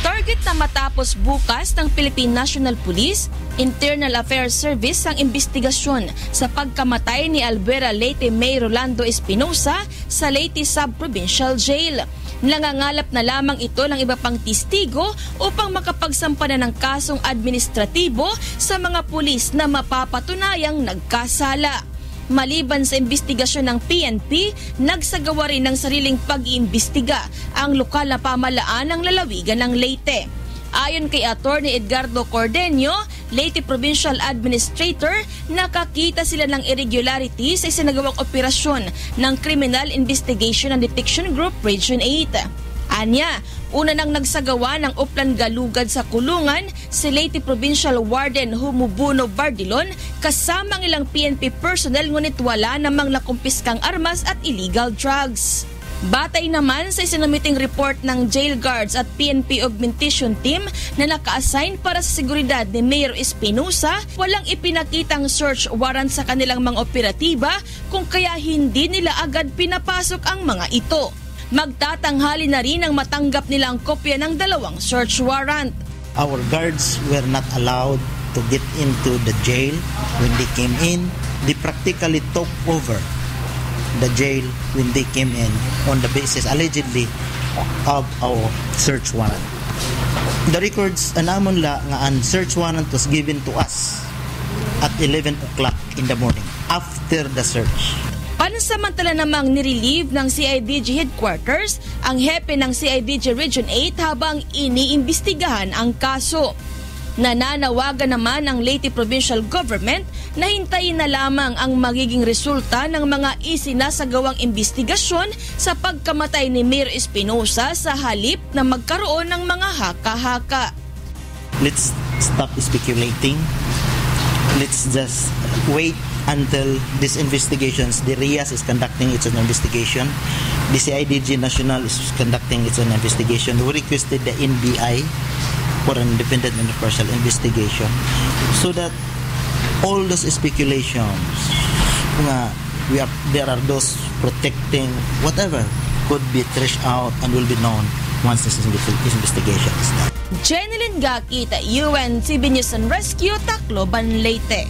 Target na matapos bukas ng Philippine National Police Internal Affairs Service ang investigasyon sa pagkamatay ni Albuera Leyte Mayor Rolando Espinosa sa Leyte Sub-Provincial Jail. Nangangalap na lamang ito ng iba pang testigo upang makapagsampa na ng kasong administratibo sa mga pulis na mapapatunayang nagkasala. Maliban sa investigasyon ng PNP, nagsagawa rin ng sariling pag-iimbestiga ang lokal na pamahalaan ng lalawigan ng Leyte. Ayon kay Attorney Edgardo Cordeño, Leyte Provincial Administrator, nakakita sila ng irregularity sa isinagawang operasyon ng Criminal Investigation and Detection Group Region 8. Anya, una nang nagsagawa ng Uplan Galugad sa kulungan si Leyte Provincial Warden Humubuno Bardilon kasama ang ilang PNP personnel, ngunit wala namang nakumpiskang armas at illegal drugs. Batay naman sa isinumiting report ng jail guards at PNP augmentation team na naka-assign para sa seguridad ni Mayor Espinosa, walang ipinakitang search warrant sa kanilang mga operatiba kung kaya hindi nila agad pinapasok ang mga ito. Magtatanghali na rin ang matanggap nilang kopya ng dalawang search warrant. Our guards were not allowed to get into the jail. When they came in, they practically took over the jail when they came in on the basis allegedly of our search warrant. The records anamon la nga ang search warrant was given to us at 11 o'clock in the morning after the search. Pansamantala namang nirelieve ng CIDG Headquarters ang hepe ng CIDG Region 8 habang iniimbestigahan ang kaso. Nananawagan naman ang Leyte Provincial Government na hintayin na lamang ang magiging resulta ng mga isinasagawang investigasyon sa pagkamatay ni Mayor Espinosa sa halip na magkaroon ng mga haka-haka. Let's stop speculating. Let's just wait until these investigations, the RIAS is conducting its own investigation, the CIDG National is conducting its own investigation. We requested the NBI for an independent and impartial investigation so that all those speculations, there are those protecting whatever could be threshed out and will be known once this investigation is done. Jeneline Gakita, UNCB News and Rescue, Tacloban, Leyte.